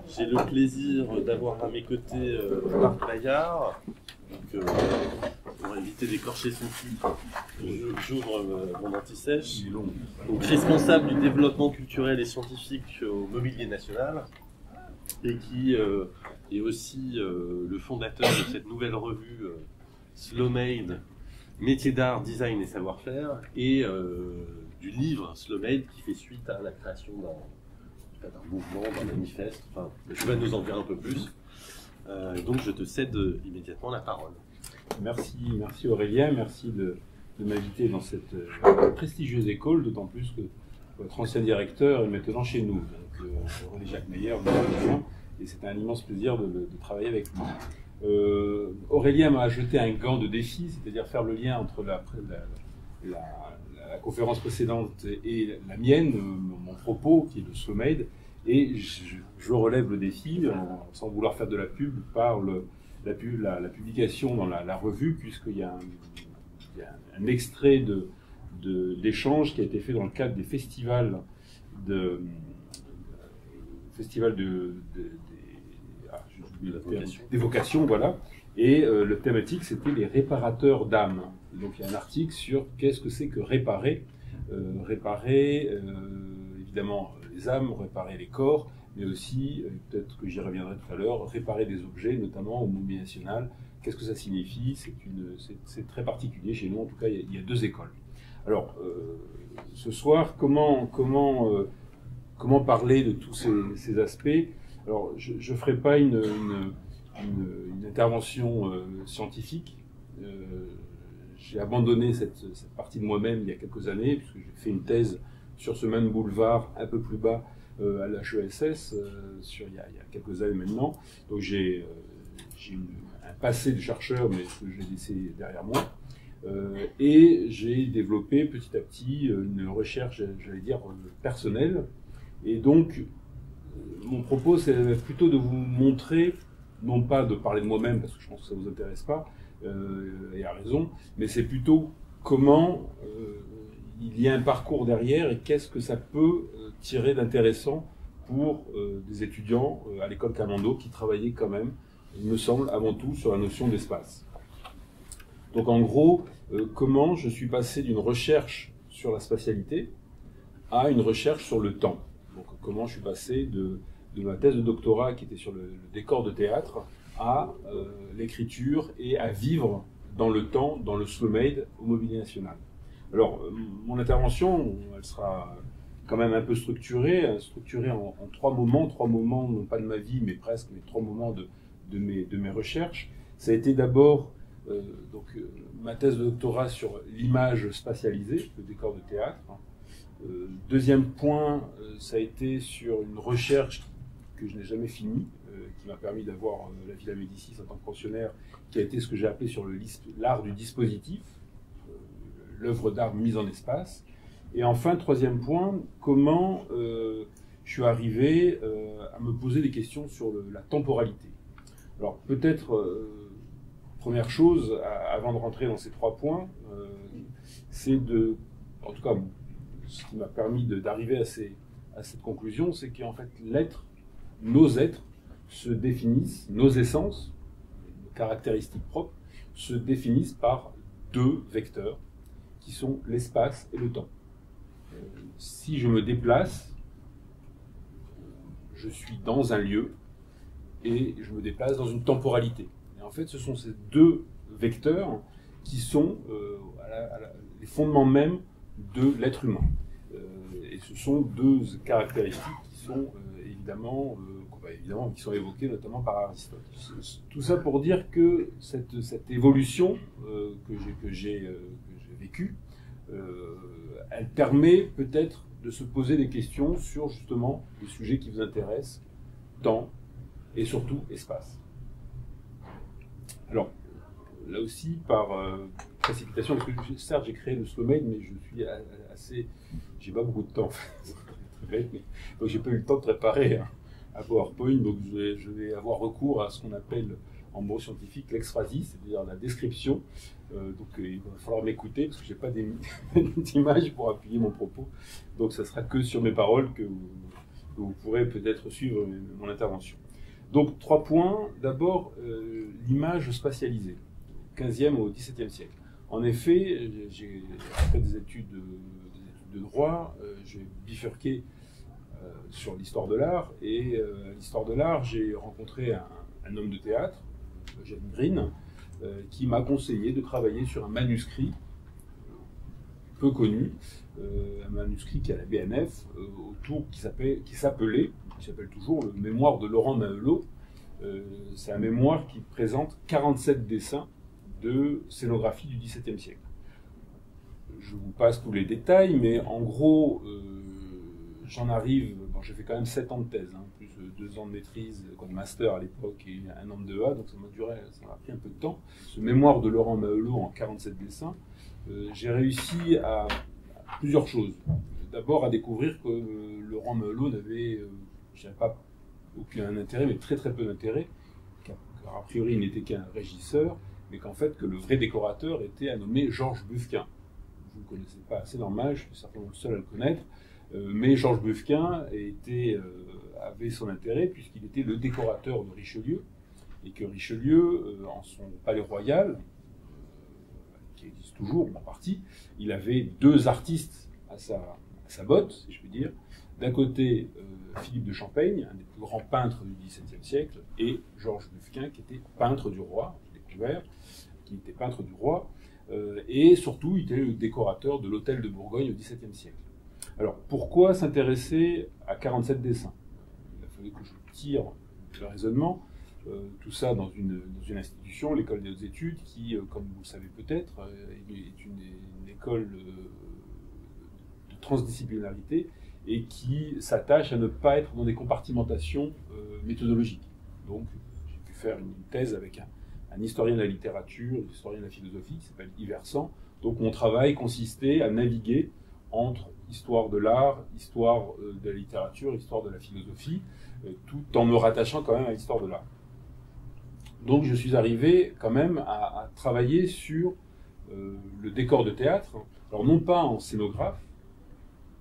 J'ai le plaisir d'avoir à mes côtés Marc Bayard. Donc, pour éviter d'écorcher son titre, j'ouvre mon anti-sèche. Donc, responsable du développement culturel et scientifique au Mobilier National, et qui est aussi le fondateur de cette nouvelle revue Slow Made, métier d'art, design et savoir-faire, et du livre Slow Made qui fait suite à la création d'un mouvement, d'un manifeste. Enfin, tu vas nous en dire un peu plus. Donc je te cède immédiatement la parole. Merci Aurélien, merci de m'inviter dans cette prestigieuse école, d'autant plus que votre ancien directeur est maintenant chez nous, donc René Jacques Meyer, et c'est un immense plaisir de travailler avec lui. Aurélien m'a ajouté un gant de défi, c'est-à-dire faire le lien entre la conférence précédente et la mienne, mon propos, qui est le Slow Made, et je relève le défi, sans vouloir faire de la pub, par la publication dans la revue, puisqu'il y a un extrait d'échange qui a été fait dans le cadre des festivals des vocations, voilà. Et le thématique, c'était les réparateurs d'âmes. Donc il y a un article sur qu'est-ce que c'est que réparer. Évidemment les âmes, réparer les corps, mais aussi, peut-être que j'y reviendrai tout à l'heure, réparer des objets, notamment au Mobilier National. Qu'est-ce que ça signifie? C'est très particulier chez nous, en tout cas il y a deux écoles. Alors, ce soir, comment parler de tous ces aspects? Alors, je ne ferai pas une intervention scientifique. J'ai abandonné cette partie de moi-même il y a quelques années, puisque j'ai fait une thèse sur ce même boulevard, un peu plus bas, à l'HESS, il y a quelques années maintenant. Donc j'ai un passé de chercheur, mais que j'ai laissé derrière moi. Et j'ai développé petit à petit une recherche, j'allais dire, personnelle. Et donc, mon propos, c'est plutôt de vous montrer, non pas de parler de moi-même, parce que je pense que ça ne vous intéresse pas, et à raison, mais c'est plutôt comment il y a un parcours derrière et qu'est-ce que ça peut tirer d'intéressant pour des étudiants à l'école Camondo qui travaillaient quand même, il me semble, avant tout sur la notion d'espace. Donc en gros, comment je suis passé d'une recherche sur la spatialité à une recherche sur le temps. Donc comment je suis passé de ma thèse de doctorat qui était sur le décor de théâtre à l'écriture et à vivre dans le temps, dans le Slow Made au Mobilier National. Alors, mon intervention, elle sera quand même un peu structurée en trois moments, non pas de ma vie, mais presque, mais trois moments de mes recherches. Ça a été d'abord ma thèse de doctorat sur l'image spatialisée, le décor de théâtre. Deuxième point, ça a été sur une recherche que je n'ai jamais finie, qui m'a permis d'avoir la Villa Médicis en tant que pensionnaire, qui a été ce que j'ai appelé sur l'art du dispositif, l'œuvre d'art mise en espace. Et enfin, troisième point, comment je suis arrivé à me poser des questions sur la temporalité. Alors peut-être, première chose, avant de rentrer dans ces trois points, c'est en tout cas, ce qui m'a permis d'arriver à cette conclusion, c'est qu'en fait, nos êtres se définissent, nos essences, nos caractéristiques propres, se définissent par deux vecteurs, qui sont l'espace et le temps. Si je me déplace, je suis dans un lieu et je me déplace dans une temporalité. Et en fait, ce sont ces deux vecteurs qui sont les fondements même de l'être humain. Et ce sont deux caractéristiques qui sont évidemment, qui sont évoquées notamment par Aristote. Tout ça pour dire que cette évolution que j'ai vécue, elle permet peut-être de se poser des questions sur justement les sujets qui vous intéressent, temps et surtout espace. Alors, là aussi, par précipitation, parce que certes j'ai créé le Slow Made, mais j'ai pas beaucoup de temps, c'est très bête, mais donc j'ai pas eu le temps de préparer un PowerPoint, donc je vais avoir recours à ce qu'on appelle en mot scientifique l'exphrasie, c'est-à-dire la description. Donc il va falloir m'écouter parce que j'ai pas d'image pour appuyer mon propos, donc ça sera que sur mes paroles que que vous pourrez peut-être suivre mon intervention. Donc 3 points. D'abord, l'image spatialisée, au XVe au XVIIe siècle. En effet, j'ai fait des études de droit, j'ai bifurqué sur l'histoire de l'art, et à l'histoire de l'art, j'ai rencontré un homme de théâtre, Eugène Green, qui m'a conseillé de travailler sur un manuscrit peu connu, un manuscrit qui est à la BNF, qui s'appelle toujours le mémoire de Laurent Mahelot. C'est un mémoire qui présente 47 dessins de scénographie du XVIIe siècle. Je vous passe tous les détails, mais en gros, j'en arrive, j'ai fait quand même 7 ans de thèse, plus 2 ans de maîtrise comme master à l'époque et 1 an de DEA, donc ça m'a pris un peu de temps. Ce mémoire de Laurent Mahelot en 47 dessins, j'ai réussi à plusieurs choses. D'abord à découvrir que Laurent Mahelot n'avait, je dirais pas aucun intérêt, mais très très peu d'intérêt, car a priori il n'était qu'un régisseur, mais qu'en fait que le vrai décorateur était un nommé Georges Bufquin. Vous ne le connaissez pas, c'est normal, je suis certainement le seul à le connaître, mais Georges Bufquin avait son intérêt puisqu'il était le décorateur de Richelieu, et que Richelieu, en son palais royal, qui existe toujours en partie, il avait 2 artistes à sa botte, si je puis dire. D'un côté, Philippe de Champaigne, un des plus grands peintres du XVIIe siècle, et Georges Bufquin, qui était peintre du roi, j'ai découvert, qui était peintre du roi, et surtout, il était le décorateur de l'hôtel de Bourgogne au XVIIe siècle. Alors, pourquoi s'intéresser à 47 dessins? Il a fallu que je tire le raisonnement. Tout ça dans une institution, l'école des hautes études, qui, comme vous le savez peut-être, est une école de transdisciplinarité et qui s'attache à ne pas être dans des compartimentations méthodologiques. Donc, j'ai pu faire une thèse avec un historien de la littérature, un historien de la philosophie, qui s'appelle Yves Hersant. Donc, mon travail consistait à naviguer entre histoire de l'art, histoire de la littérature, histoire de la philosophie, tout en me rattachant quand même à l'histoire de l'art. Donc je suis arrivé quand même à travailler sur le décor de théâtre, alors non pas en scénographe,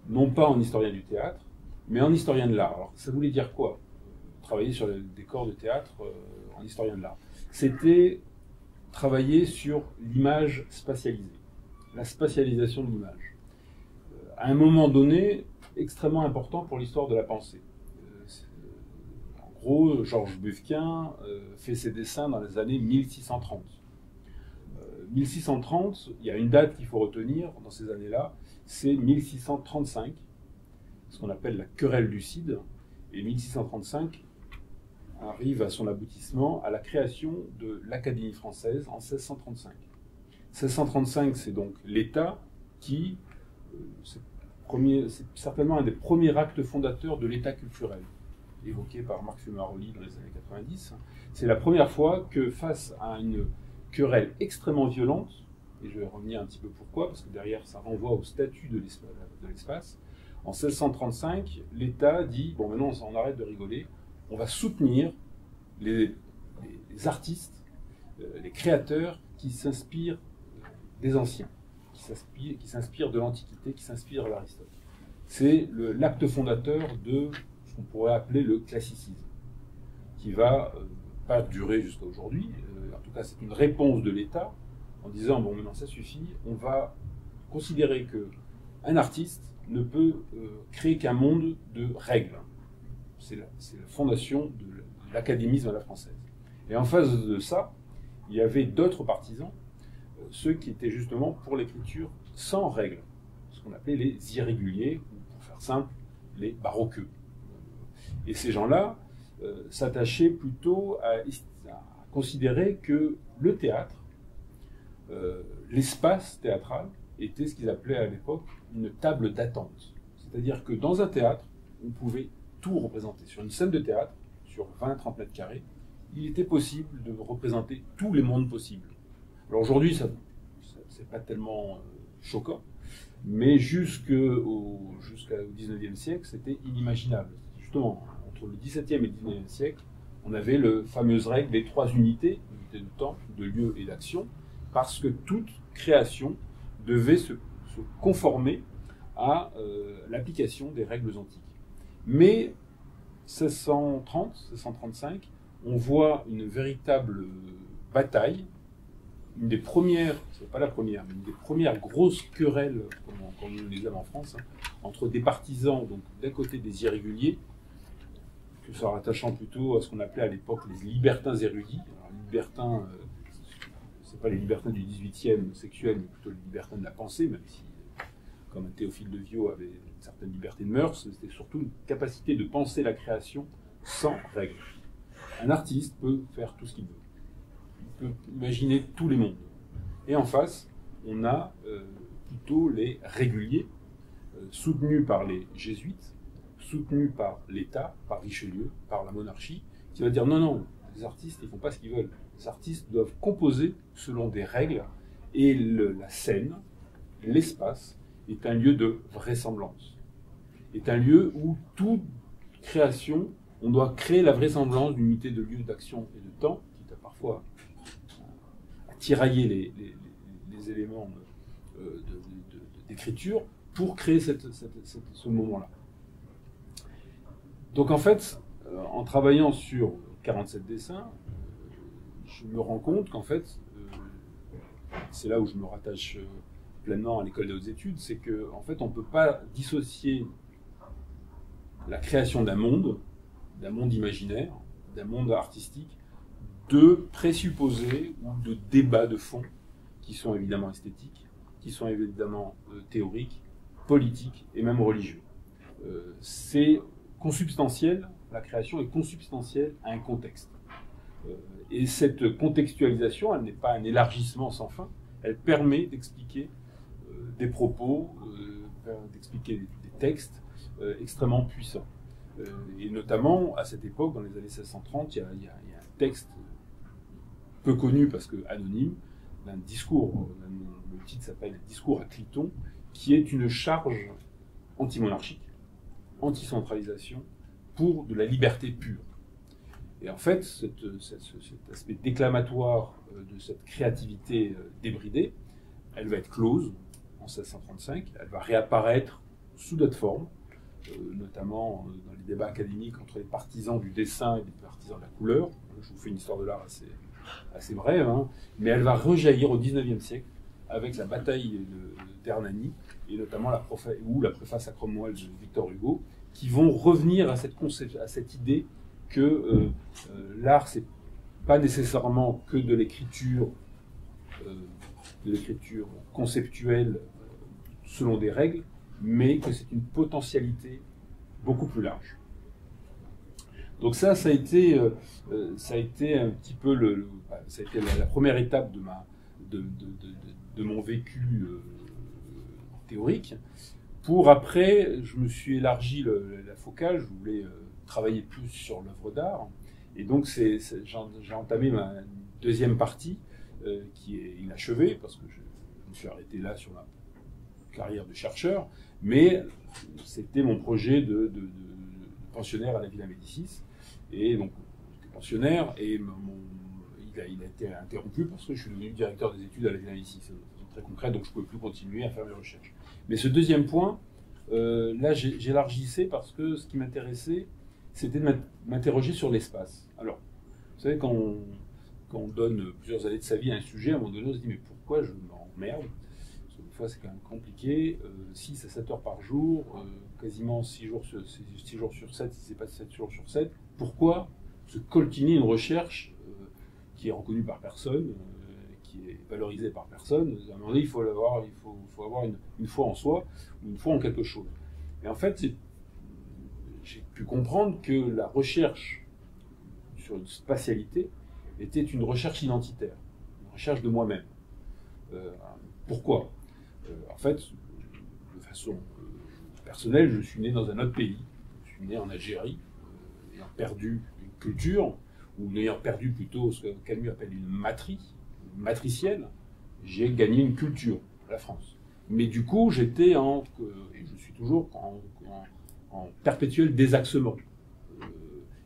non pas en historien du théâtre, mais en historien de l'art. Alors ça voulait dire quoi, travailler sur le décor de théâtre en historien de l'art? C'était travailler sur l'image spatialisée, la spatialisation de l'image. À un moment donné, extrêmement important pour l'histoire de la pensée. En gros, Georges Bufquin fait ses dessins dans les années 1630. 1630, il y a une date qu'il faut retenir dans ces années-là, c'est 1635, ce qu'on appelle la querelle du Cid, et 1635 arrive à son aboutissement à la création de l'Académie française en 1635. 1635, c'est donc l'État qui, c'est certainement un des premiers actes fondateurs de l'État culturel, évoqué par Marc Fumaroli dans les années 90. C'est la première fois que, face à une querelle extrêmement violente, et je vais revenir un petit peu pourquoi, parce que derrière ça renvoie au statut de l'espace, en 1635, l'État dit, bon maintenant on arrête de rigoler, on va soutenir les artistes, les créateurs qui s'inspirent des anciens, qui s'inspirent de l'Antiquité, qui s'inspirent d'Aristote. C'est l'acte fondateur de ce qu'on pourrait appeler le classicisme, qui va pas durer jusqu'à aujourd'hui. En tout cas, c'est une réponse de l'État en disant, bon, maintenant ça suffit, on va considérer qu'un artiste ne peut créer qu'un monde de règles. C'est la fondation de l'académisme à la française. Et en face de ça, il y avait d'autres partisans, ceux qui étaient justement pour l'écriture sans règles, ce qu'on appelait les irréguliers, ou pour faire simple, les baroqueux. Et ces gens-là s'attachaient plutôt à considérer que le théâtre, l'espace théâtral, était ce qu'ils appelaient à l'époque une table d'attente. C'est-à-dire que dans un théâtre, on pouvait tout représenter. Sur une scène de théâtre, sur 20-30 mètres carrés, il était possible de représenter tous les mondes possibles. Alors aujourd'hui, c'est pas tellement choquant, mais jusqu'au XIXe siècle, c'était inimaginable. Justement, entre le XVIIe et le XIXe siècle, on avait la fameuse règle des 3 unités, unité de temps, de lieu et d'action, parce que toute création devait se conformer à l'application des règles antiques. Mais 1630, 1635, on voit une véritable bataille, une des premières, c'est pas la première, mais une des premières grosses querelles, comme on les aime en France, hein, entre des partisans, donc d'un côté des irréguliers, que ça rattachant plutôt à ce qu'on appelait à l'époque les libertins érudits. Alors, les libertins, c'est pas les libertins du 18e sexuels, mais plutôt les libertins de la pensée, même si, comme un Théophile de Viau avait une certaine liberté de mœurs, c'était surtout une capacité de penser la création sans règles. Un artiste peut faire tout ce qu'il veut. Il peut imaginer tous les mondes. Et en face, on a plutôt les réguliers, soutenus par les jésuites, soutenus par l'État, par Richelieu, par la monarchie, qui va dire non, non, les artistes, ils ne font pas ce qu'ils veulent. Les artistes doivent composer selon des règles, et la scène, l'espace, est un lieu de vraisemblance. Est un lieu où toute création, on doit créer la vraisemblance d'une unité de lieu, d'action et de temps, qui a parfois à tirailler les éléments d'écriture pour créer ce moment-là. Donc en fait, en travaillant sur 47 dessins, je me rends compte qu'en fait, c'est là où je me rattache pleinement à l'école des hautes études, c'est qu'en fait, on ne peut pas dissocier la création d'un monde imaginaire, d'un monde artistique, de présupposés ou de débats de fond qui sont évidemment esthétiques, qui sont évidemment théoriques, politiques et même religieux. C'est consubstantiel, la création est consubstantielle à un contexte. Et cette contextualisation, elle n'est pas un élargissement sans fin, elle permet d'expliquer des propos, d'expliquer des textes extrêmement puissants. Et notamment, à cette époque, dans les années 1630, il y a un texte peu connu parce que anonyme, d'un discours, le titre s'appelle « Discours à Cliton », qui est une charge anti-monarchique, anti-centralisation, pour de la liberté pure. Et en fait, cet aspect déclamatoire de cette créativité débridée, elle va être close en 1635, elle va réapparaître sous d'autres formes, notamment dans les débats académiques entre les partisans du dessin et les partisans de la couleur. Je vous fais une histoire de l'art assez brève, hein, mais elle va rejaillir au XIXe siècle avec la bataille d'Hernani et notamment la préface à Cromwell de Victor Hugo, qui vont revenir à cette idée que l'art, c'est pas nécessairement que de l'écriture conceptuelle selon des règles, mais que c'est une potentialité beaucoup plus large. Donc ça a été un petit peu ça a été la première étape de mon vécu théorique. Pour après, je me suis élargi la focale, je voulais travailler plus sur l'œuvre d'art, et donc j'ai entamé ma deuxième partie qui est inachevée parce que je me suis arrêté là sur ma carrière de chercheur, mais c'était mon projet de pensionnaire à la Villa Médicis, et donc j'étais pensionnaire et il a été interrompu parce que je suis devenu directeur des études à la Villa Médicis, de façon très concrète, donc je ne pouvais plus continuer à faire mes recherches. Mais ce deuxième point, là j'élargissais parce que ce qui m'intéressait, c'était de m'interroger sur l'espace. Alors, vous savez, quand on donne plusieurs années de sa vie à un sujet, à un moment donné, on se dit, mais pourquoi je m'emmerde ? Parce que des fois, c'est quand même compliqué. 6 à 7 heures par jour, quasiment 6 jours sur 7, si ce n'est pas 7 jours sur 7. Pourquoi se coltiner une recherche qui est reconnue par personne, qui est valorisée par personne ? À un moment donné, il faut avoir une foi en soi, ou une foi en quelque chose. Et en fait, j'ai pu comprendre que la recherche sur une spatialité était une recherche identitaire, une recherche de moi-même. Pourquoi ? En fait, de façon personnelle, je suis né dans un autre pays. Je suis né en Algérie, ayant perdu une culture, ou ayant perdu plutôt ce que Camus appelle une matricielle, j'ai gagné une culture, la France. Mais du coup, j'étais et je suis toujours en perpétuel désaxement.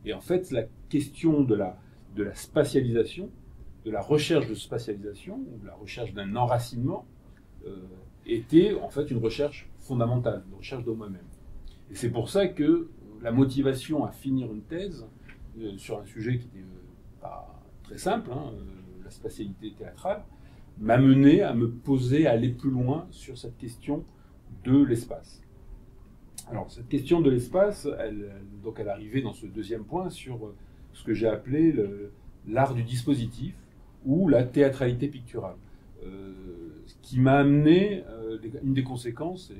Et en fait, la question de la spatialisation, de la recherche de spatialisation, ou de la recherche d'un enracinement, était en fait une recherche fondamentale, une recherche de moi-même. Et c'est pour ça que la motivation à finir une thèse sur un sujet qui n'était pas très simple, la spatialité théâtrale, m'a mené à me poser, à aller plus loin sur cette question de l'espace. Alors, cette question de l'espace, elle arrivait dans ce deuxième point sur ce que j'ai appelé l'art du dispositif ou la théâtralité picturale. Ce qui m'a amené, une des conséquences,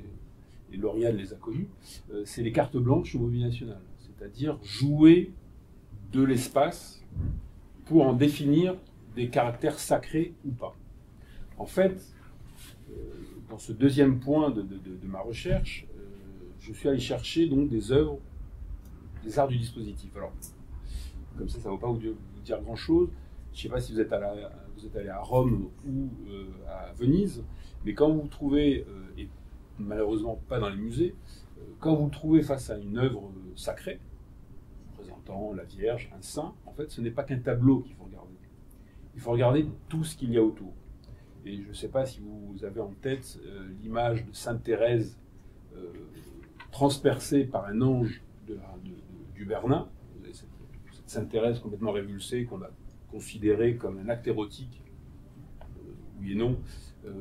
et Lauriane les a connues, c'est les cartes blanches au Movie National, c'est-à-dire jouer de l'espace pour en définir des caractères sacrés ou pas. En fait, dans ce deuxième point de ma recherche, je suis allé chercher donc des œuvres, des arts du dispositif. Alors, comme ça ne va pas vous dire grand-chose. Je ne sais pas si vous êtes allé à Rome ou à Venise, mais quand vous vous trouvez, et malheureusement pas dans les musées, quand vous vous trouvez face à une œuvre sacrée, représentant la Vierge, un saint, en fait, ce n'est pas qu'un tableau qu'il faut regarder. Il faut regarder tout ce qu'il y a autour. Et je ne sais pas si vous avez en tête l'image de Sainte Thérèse transpercée par un ange du Bernin. Vous avez cette Sainte Thérèse complètement révulsée qu'on a considérée comme un acte érotique, oui et non.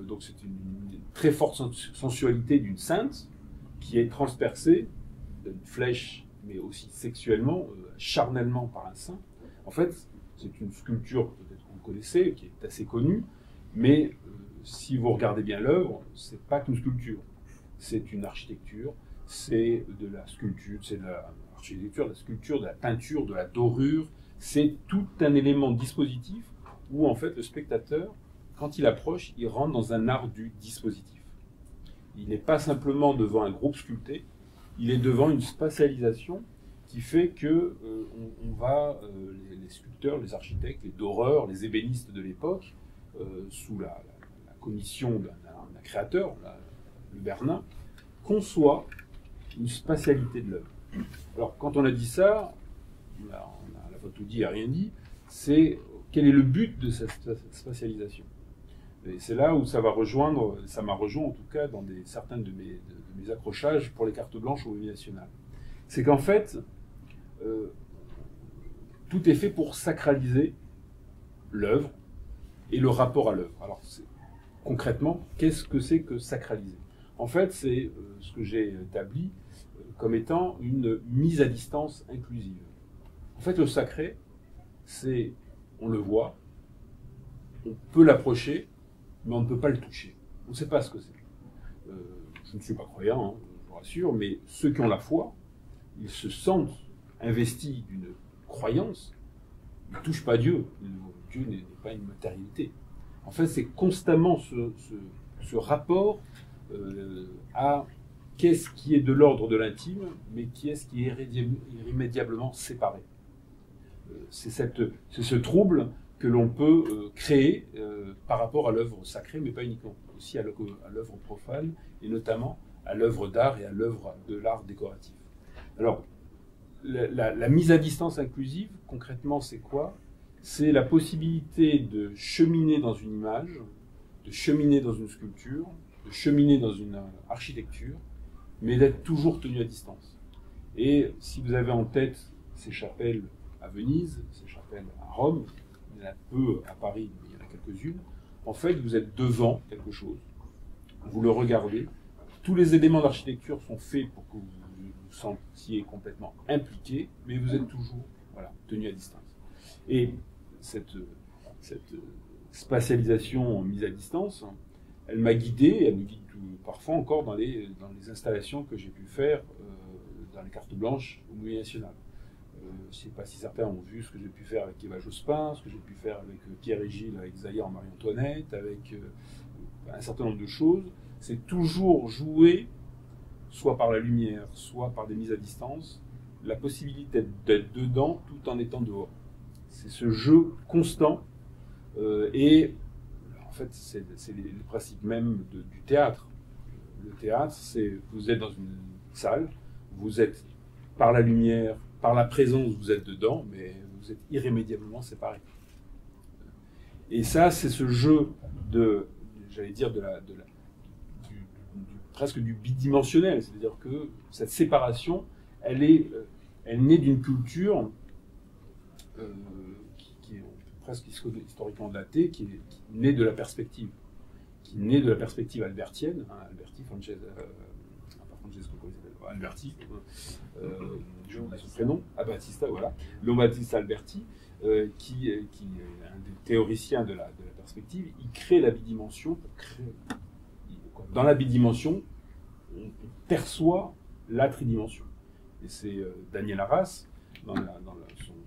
Donc c'est une très forte sensualité d'une sainte qui est transpercée d'une flèche, mais aussi sexuellement, charnellement par un saint. En fait, c'est une sculpture, peut-être que vous connaissez, qui est assez connue, mais si vous regardez bien l'œuvre, c'est pas qu'une sculpture, c'est une architecture, c'est de la sculpture, c'est de l'architecture, de la sculpture, de la peinture, de la dorure, c'est tout un élément dispositif où en fait le spectateur, quand il approche, il rentre dans un art du dispositif. Il n'est pas simplement devant un groupe sculpté, il est devant une spatialisation qui fait que les sculpteurs, les architectes, les doreurs, les ébénistes de l'époque, sous la commission d'un créateur, le Bernin, conçoit une spatialité de l'œuvre. Alors, quand on a dit ça, on a à la fois tout dit et rien dit, c'est quel est le but de cette spatialisation. Et c'est là où ça m'a rejoint en tout cas dans certains de mes accrochages pour les cartes blanches au Movie National. C'est qu'en fait, tout est fait pour sacraliser l'œuvre et le rapport à l'œuvre. Alors, concrètement, qu'est-ce que c'est que sacraliser? En fait, c'est ce que j'ai établi comme étant une mise à distance inclusive. En fait, le sacré, on le voit, on peut l'approcher, mais on ne peut pas le toucher. On ne sait pas ce que c'est. Je ne suis pas croyant, je vous rassure, mais ceux qui ont la foi, ils se sentent investis d'une croyance, ils ne touchent pas Dieu. Dieu n'est pas une matérialité. En fait, c'est constamment ce rapport à qu'est-ce qui est de l'ordre de l'intime, mais qui est irrémédiablement séparé. C'est ce trouble que l'on peut créer par rapport à l'œuvre sacrée, mais pas uniquement, aussi à l'œuvre profane, et notamment à l'œuvre d'art et à l'œuvre de l'art décoratif. Alors, la mise à distance inclusive, concrètement, c'est quoi? C'est la possibilité de cheminer dans une image, de cheminer dans une sculpture, de cheminer dans une architecture, mais d'être toujours tenu à distance. Et si vous avez en tête ces chapelles à Venise, ces chapelles à Rome, il y en a peu à Paris, mais il y en a quelques-unes, en fait, vous êtes devant quelque chose, vous le regardez, tous les éléments d'architecture sont faits pour que vous vous sentiez complètement impliqué, mais vous êtes toujours tenu à distance. Et cette spatialisation mise à distance, elle m'a guidé, elle me guide parfois encore dans les installations que j'ai pu faire dans les cartes blanches au Movie National. Je ne sais pas si certains ont vu ce que j'ai pu faire avec Eva Jospin, ce que j'ai pu faire avec Pierre et Gilles, avec Zaya en Marie-Antoinette, avec un certain nombre de choses. C'est toujours jouer, soit par la lumière, soit par des mises à distance, la possibilité d'être dedans tout en étant dehors. C'est ce jeu constant et en fait c'est le principe même du théâtre. Le théâtre, c'est vous êtes dans une salle, vous êtes par la lumière, par la présence, vous êtes dedans, mais vous êtes irrémédiablement séparés. Et ça, c'est ce jeu presque du bidimensionnel, c'est-à-dire que cette séparation, elle est elle naît d'une culture qui est presque historiquement datée, qui naît de la perspective, albertienne, hein, Alberti, Francesco, comment il s'appelle, Alberti, je oublie son prénom, Battista, voilà, Battista Alberti, qui est un des théoriciens de la perspective. Il crée la bidimension dans la bidimension, on perçoit la tridimension. Et c'est Daniel Arras, dans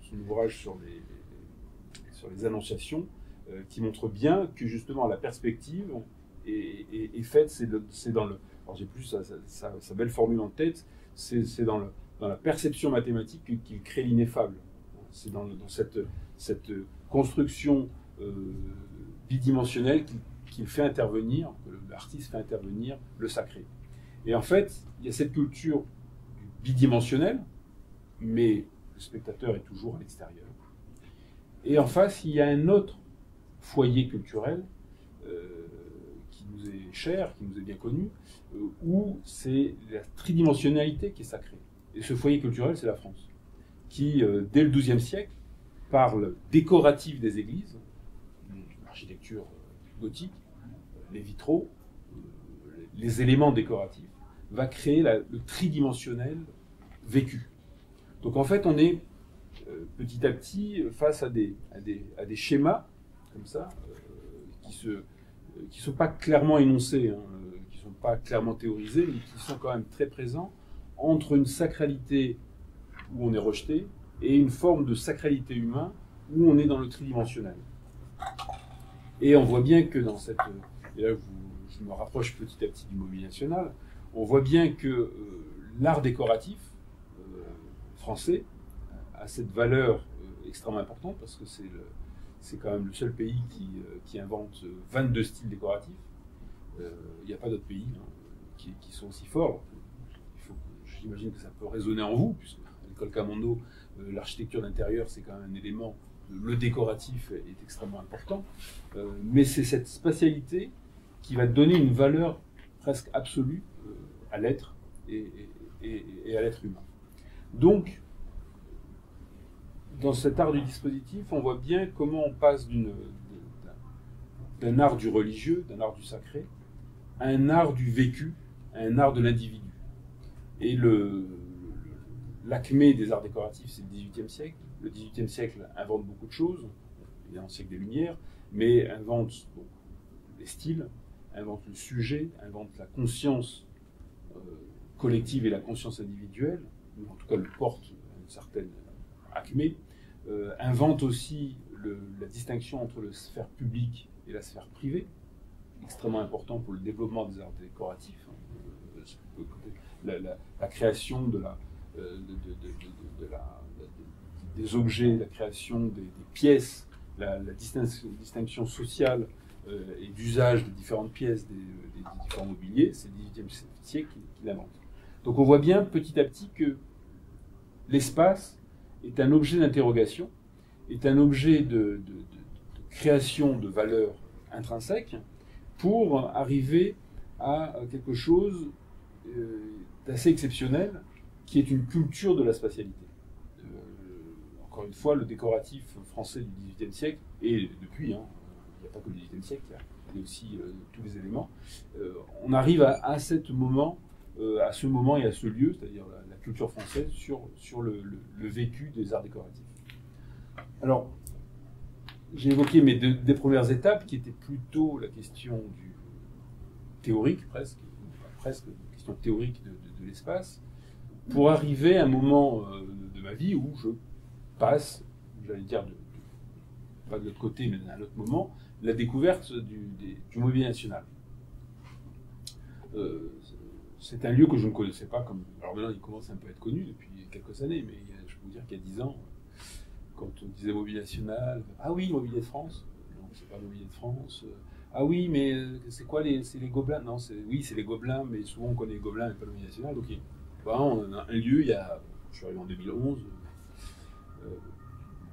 son ouvrage sur les annonciations, qui montre bien que justement la perspective est faite, c'est dans le... Alors j'ai plus sa belle formule en tête, c'est dans la perception mathématique qu'il crée l'ineffable. C'est dans cette construction bidimensionnelle qu'il fait intervenir, que l'artiste fait intervenir le sacré. Et en fait, il y a cette culture bidimensionnelle, mais le spectateur est toujours à l'extérieur. Et en face, il y a un autre foyer culturel qui nous est cher, qui nous est bien connu, où c'est la tridimensionnalité qui est sacrée. Et ce foyer culturel, c'est la France, qui, dès le XIIe siècle, parle décoratif des églises, l'architecture gothique, les vitraux, les éléments décoratifs, va créer le tridimensionnel vécu. Donc en fait, on est petit à petit face à des schémas comme ça, qui ne sont pas clairement énoncés, hein, qui ne sont pas clairement théorisés, mais qui sont quand même très présents entre une sacralité où on est rejeté et une forme de sacralité humaine où on est dans le tridimensionnel. Et on voit bien que dans cette... Et là, je me rapproche petit à petit du mobilier national. On voit bien que l'art décoratif français a cette valeur extrêmement importante, parce que c'est quand même le seul pays qui invente 22 styles décoratifs. Il n'y a pas d'autres pays qui sont aussi forts. J'imagine que ça peut résonner en vous, puisque à l'école Camondo, l'architecture d'intérieur, c'est quand même un élément, le décoratif est extrêmement important, mais c'est cette spatialité qui va donner une valeur presque absolue à l'être et à l'être humain. Donc, dans cet art du dispositif, on voit bien comment on passe d'un art du religieux, d'un art du sacré, à un art du vécu, à un art de l'individu. Et l'acmé des arts décoratifs, c'est le XVIIIe siècle. Le XVIIIe siècle invente beaucoup de choses, il y a un siècle des Lumières, mais invente les styles, invente le sujet, invente la conscience collective et la conscience individuelle, ou en tout cas le porte une certaine acmé, invente aussi la distinction entre la sphère publique et la sphère privée, extrêmement important pour le développement des arts décoratifs. La création des objets, la création des pièces, la distinction sociale et d'usage des différentes pièces, des différents mobiliers, c'est le XVIIIe siècle qui l'invente. Donc on voit bien petit à petit que l'espace est un objet d'interrogation, est un objet de création de valeurs intrinsèques pour arriver à quelque chose d'assez exceptionnel, qui est une culture de la spatialité. Encore une fois, le décoratif français du XVIIIe siècle, et depuis, il n'y a pas que le XVIIIe siècle, il y a aussi tous les éléments, on arrive à ce moment et à ce lieu, c'est-à-dire la culture française, sur le vécu des arts décoratifs. Alors, j'ai évoqué mes deux premières étapes, qui étaient plutôt la question du théorique, presque question théorique de l'espace, pour arriver à un moment de ma vie où je passe, j'allais dire, pas de l'autre côté, mais d'un autre moment, la découverte du mobilier national. C'est un lieu que je ne connaissais pas. Alors maintenant, il commence un peu à être connu depuis quelques années, mais je peux vous dire qu'il y a 10 ans, quand on disait mobilier national, ah oui, mobilier de France. Non, c'est pas mobilier de France. Ah oui, mais c'est quoi c'est les Gobelins? Non, c'est les Gobelins, mais souvent on connaît les Gobelins et pas le mobilier national. Ok. Voilà, on a un lieu, je suis arrivé en 2011,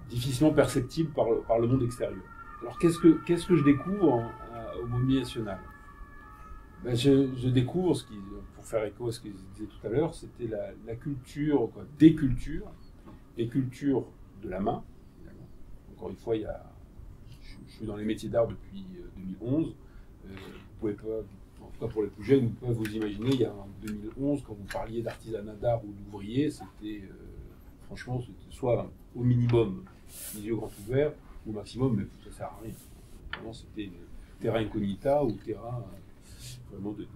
difficilement perceptible par le monde extérieur. Alors qu'est-ce que je découvre au mobilier national? Ben, je découvre, pour faire écho à ce que je disais tout à l'heure, c'était la culture, quoi, des cultures de la main. Encore une fois, je suis dans les métiers d'art depuis 2011. Vous pouvez pas, en tout cas pour les plus jeunes, vous pouvez vous imaginer, il y a en 2011, quand vous parliez d'artisanat d'art ou d'ouvrier, c'était franchement, c'était soit au minimum les yeux grands ouverts, ou au maximum, mais ça sert à rien. Vraiment, c'était terra incognita ou terra vraiment de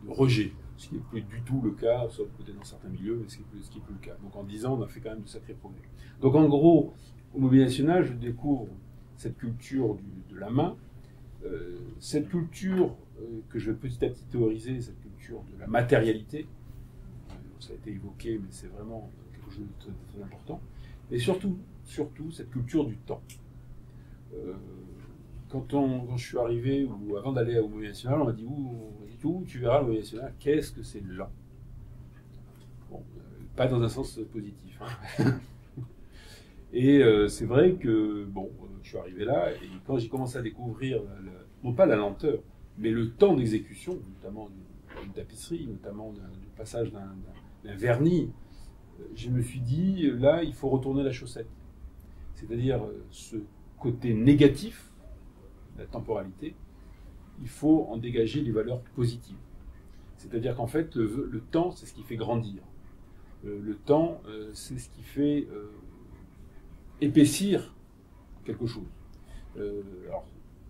rejet, ce qui n'est plus du tout le cas, sauf peut-être dans certains milieux, mais ce qui n'est plus le cas. Donc en 10 ans, on a fait quand même de sacrés progrès. Donc en gros, au Mobilier National, je découvre cette culture de la main, cette culture que je vais petit à petit théoriser, cette culture de la matérialité. Ça a été évoqué, mais c'est vraiment quelque chose de très, très important. Et surtout, cette culture du temps. Quand je suis arrivé, ou avant d'aller au Mobilier National, on m'a dit où tu verras le Mobilier National, qu'est-ce que c'est lent. Bon, pas dans un sens positif. Hein. Et c'est vrai que, je suis arrivé là, et quand j'ai commencé à découvrir, non pas la lenteur, mais le temps d'exécution, notamment d'une tapisserie, notamment du passage d'un vernis, je me suis dit, là, il faut retourner la chaussette. C'est-à-dire, ce côté négatif, la temporalité, il faut en dégager les valeurs positives. C'est-à-dire qu'en fait, le temps, c'est ce qui fait grandir. Le temps, c'est ce qui fait épaissir quelque chose. Alors,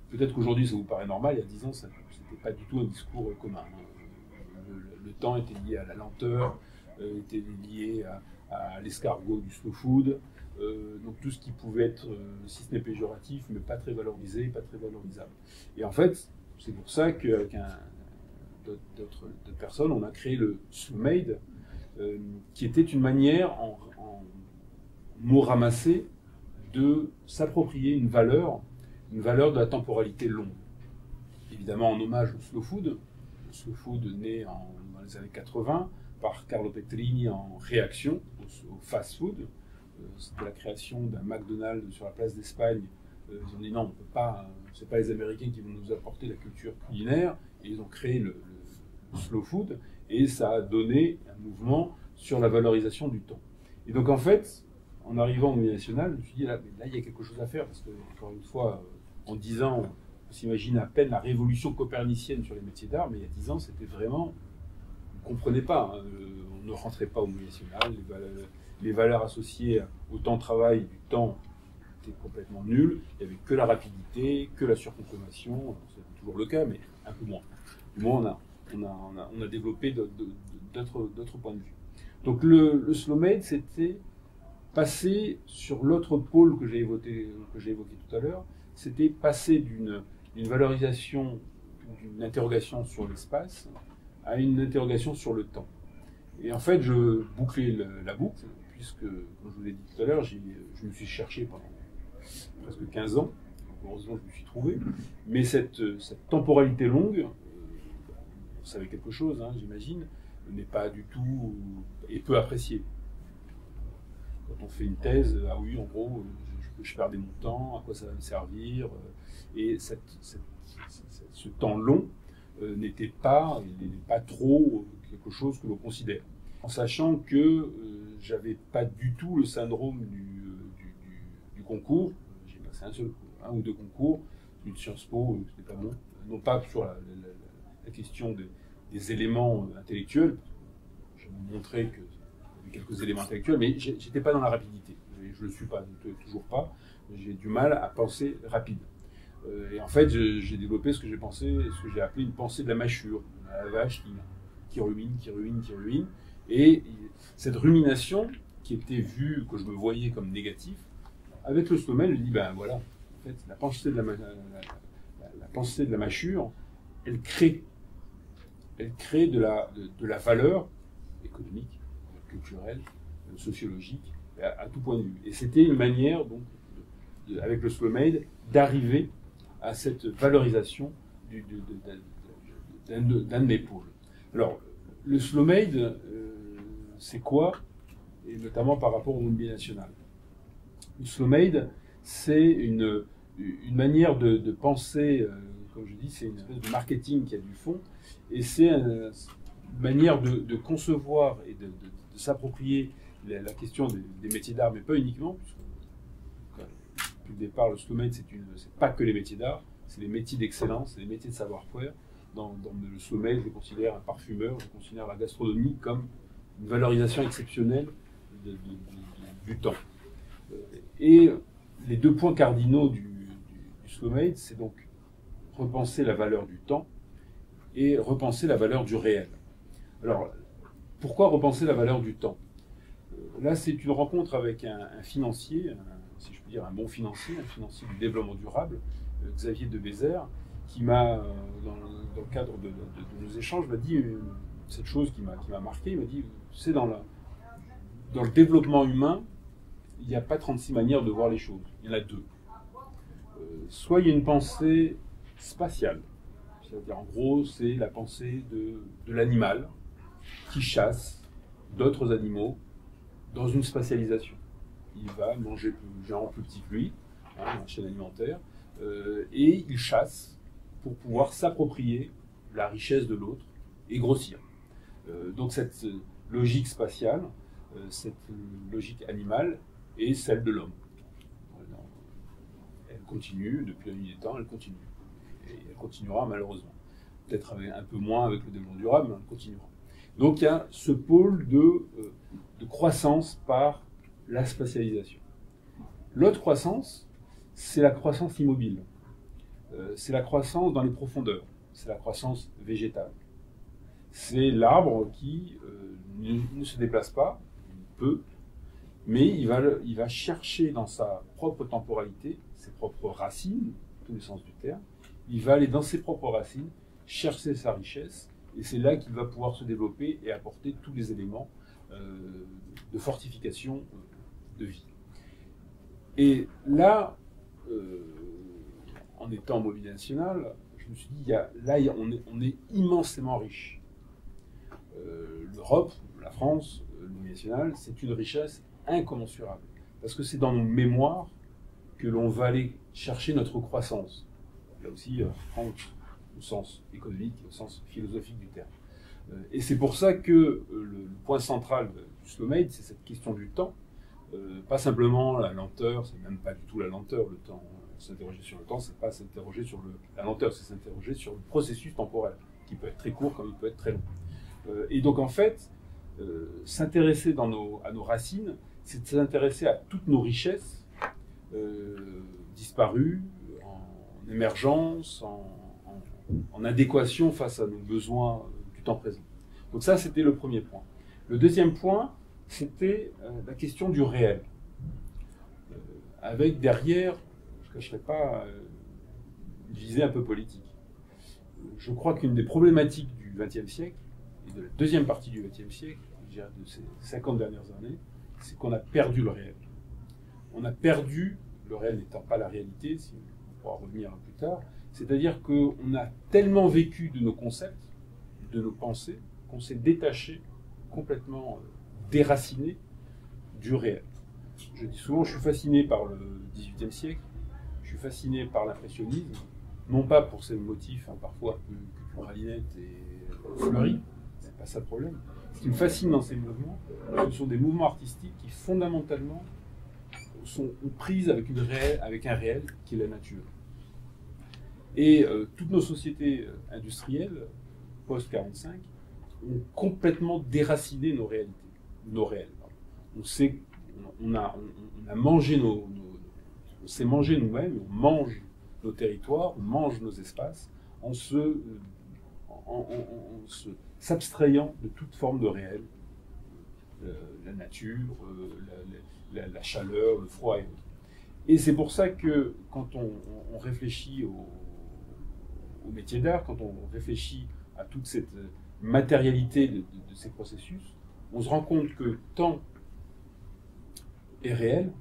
peut-être qu'aujourd'hui, ça vous paraît normal, il y a 10 ans, ce n'était pas du tout un discours commun. Le temps était lié à la lenteur, était lié à l'escargot du slow food, donc tout ce qui pouvait être, si ce n'est péjoratif, mais pas très valorisé, pas très valorisable. Et en fait, c'est pour ça qu'avec d'autres personnes, on a créé le slow made, qui était une manière, en mots ramassés, de s'approprier une valeur de la temporalité longue. Évidemment en hommage au slow food. Le slow food né dans les années 80 par Carlo Petrini en réaction au fast food. C'était la création d'un McDonald's sur la place d'Espagne. Ils ont dit non, on peut pas, c'est pas les Américains qui vont nous apporter la culture culinaire. Et ils ont créé le slow food et ça a donné un mouvement sur la valorisation du temps. Et donc en fait, en arrivant au Mobilier National, je me suis dit, là, il y a quelque chose à faire, parce que, encore une fois, en 10 ans, on s'imagine à peine la révolution copernicienne sur les métiers d'art, mais il y a 10 ans, c'était vraiment... On ne comprenait pas, hein, on ne rentrait pas au Mobilier National, les valeurs associées au temps de travail du temps étaient complètement nulles, il n'y avait que la rapidité, que la surconsommation, c'est toujours le cas, mais un peu moins. Du moins, on a développé d'autres points de vue. Donc le slow made, c'était... passer sur l'autre pôle que j'ai évoqué tout à l'heure, c'était passer d'une valorisation, d'une interrogation sur l'espace à une interrogation sur le temps. Et en fait, je bouclais la boucle, puisque, comme je vous l'ai dit tout à l'heure, je me suis cherché pendant presque 15 ans, heureusement je me suis trouvé, mais cette temporalité longue, vous savez quelque chose, hein, j'imagine, n'est pas du tout, et peu appréciée. Quand on fait une thèse, ah oui, en gros, je perdais mon temps, à quoi ça va me servir, et ce temps long n'était pas trop quelque chose que l'on considère. En sachant que j'avais pas du tout le syndrome du concours, j'ai passé un ou deux concours, une Sciences Po, c'était pas bon, non pas sur la question des éléments intellectuels, je vais montrer que quelques éléments intellectuels, mais j'étais pas dans la rapidité. Je le suis pas, toujours pas. J'ai du mal à penser rapide. Et en fait, j'ai développé ce que j'ai appelé une pensée de la mâchure, la vache qui rumine. Et cette rumination, qui était vue, que je me voyais comme négatif, avec le slow made, je dis ben voilà, en fait, la pensée de la mâchure, elle crée de la valeur économique, culturelle, sociologique, à tout point de vue. Et c'était une manière, donc, avec le slow made, d'arriver à cette valorisation d'un de mes pôles. Alors, le slow made, c'est quoi? Et notamment par rapport au Mobilier National. Le slow made, c'est une manière de penser comme je dis, c'est une espèce de marketing qui a du fond, et c'est une manière de concevoir et de s'approprier la question des métiers d'art, mais pas uniquement, puisque depuis le départ, le slow-made, c'est pas que les métiers d'art, c'est les métiers d'excellence, c'est les métiers de savoir-faire. Dans le slow-made, je considère un parfumeur, je considère la gastronomie comme une valorisation exceptionnelle du temps. Et les deux points cardinaux du slow-made, c'est donc repenser la valeur du temps et repenser la valeur du réel. Alors, pourquoi repenser la valeur du temps? Là, c'est une rencontre avec un financier, si je puis dire un bon financier, un financier du développement durable, Xavier de Bézère, qui m'a, dans le cadre de nos échanges, m'a dit cette chose qui m'a marqué. Il m'a dit, c'est dans le développement humain, il n'y a pas 36 manières de voir les choses, il y en a deux. Soit il y a une pensée spatiale, c'est-à-dire en gros c'est la pensée de l'animal qui chasse d'autres animaux dans une spatialisation. Il va manger plus petit que lui, la chaîne alimentaire, et il chasse pour pouvoir s'approprier la richesse de l'autre et grossir. Donc cette logique spatiale, cette logique animale est celle de l'homme. Elle continue, depuis la nuit des temps, elle continue. Et elle continuera malheureusement. Peut-être un peu moins avec le développement durable, mais elle continuera. Donc il y a ce pôle de croissance par la spatialisation. L'autre croissance, c'est la croissance immobile. C'est la croissance dans les profondeurs. C'est la croissance végétale. C'est l'arbre qui ne se déplace pas, peu, mais il va chercher dans sa propre temporalité, ses propres racines, dans tous les sens du terme, il va aller dans ses propres racines, chercher sa richesse, et c'est là qu'il va pouvoir se développer et apporter tous les éléments de fortification de vie. Et là, en étant en mobilité nationale, je me suis dit, on est immensément riche. L'Europe, la France, le mobilité nationale, c'est une richesse incommensurable. Parce que c'est dans nos mémoires que l'on va aller chercher notre croissance. Là aussi, au sens économique, au sens philosophique du terme. Et c'est pour ça que le point central du slow-made, c'est cette question du temps. Pas simplement la lenteur, c'est même pas du tout la lenteur, le temps. S'interroger sur le temps, c'est pas s'interroger sur la lenteur, c'est s'interroger sur le processus temporel, qui peut être très court comme il peut être très long. Et donc en fait, s'intéresser à nos racines, c'est de s'intéresser à toutes nos richesses disparues, en émergence, en adéquation face à nos besoins du temps présent. Donc ça, c'était le premier point. Le deuxième point, c'était la question du réel. Avec derrière, je ne cacherai pas, une visée un peu politique. Je crois qu'une des problématiques du XXe siècle, et de la deuxième partie du XXe siècle, je dirais de ces 50 dernières années, c'est qu'on a perdu le réel. On a perdu, le réel n'étant pas la réalité, si on pourra revenir plus tard, c'est-à-dire qu'on a tellement vécu de nos concepts, de nos pensées, qu'on s'est détaché, complètement déraciné du réel. Je dis souvent, je suis fasciné par le XVIIIe siècle, je suis fasciné par l'impressionnisme, non pas pour ses motifs parfois plus ralinettes et fleuris, c'est pas ça le problème. Ce qui me fascine dans ces mouvements, ce sont des mouvements artistiques qui fondamentalement sont prises avec un réel qui est la nature. Et toutes nos sociétés industrielles, post-45, ont complètement déraciné nos réalités, nos réels. On a mangé on s'est mangé nous-mêmes, on mange nos territoires, on mange nos espaces, en s'abstrayant de toute forme de réel, la nature, la chaleur, le froid et autres. Et c'est pour ça que quand on réfléchit au métier d'art, quand on réfléchit à toute cette matérialité de ces processus, on se rend compte que temps et réel